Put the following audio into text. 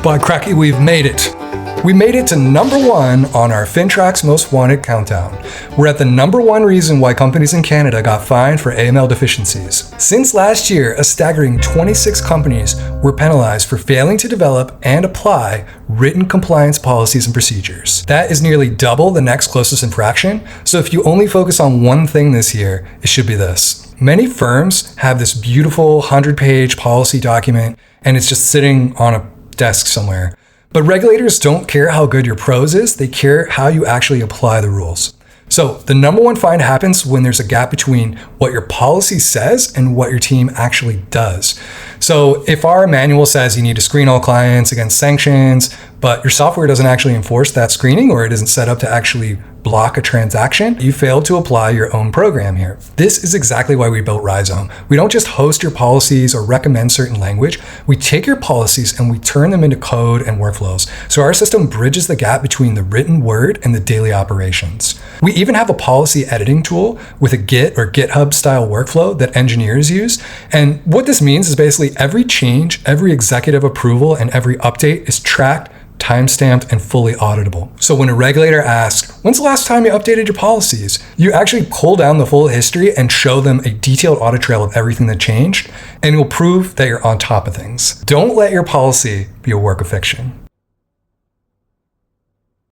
By cracky, we've made it. We made it to number 1 on our FINTRAC's Most Wanted countdown. We're at the number 1 reason why companies in Canada got fined for AML deficiencies. Since last year, a staggering 26 companies were penalized for failing to develop and apply written compliance policies and procedures. That is nearly double the next closest infraction, so if you only focus on one thing this year, it should be this. Many firms have this beautiful 100-page policy document, and it's just sitting on a desk somewhere. But regulators don't care how good your prose is, they care how you actually apply the rules. So the number 1 fine happens when there's a gap between what your policy says and what your team actually does. So if our manual says you need to screen all clients against sanctions, but your software doesn't actually enforce that screening, or it isn't set up to actually block a transaction, you failed to apply your own program here. This is exactly why we built Rhizome. We don't just host your policies or recommend certain language. We take your policies and we turn them into code and workflows. So our system bridges the gap between the written word and the daily operations. We even have a policy editing tool with a Git or GitHub style workflow that engineers use. And what this means is basically every change, every executive approval, and every update is tracked, timestamped, and fully auditable. So when a regulator asks, when's the last time you updated your policies? You actually pull down the full history and show them a detailed audit trail of everything that changed, and it will prove that you're on top of things. Don't let your policy be a work of fiction.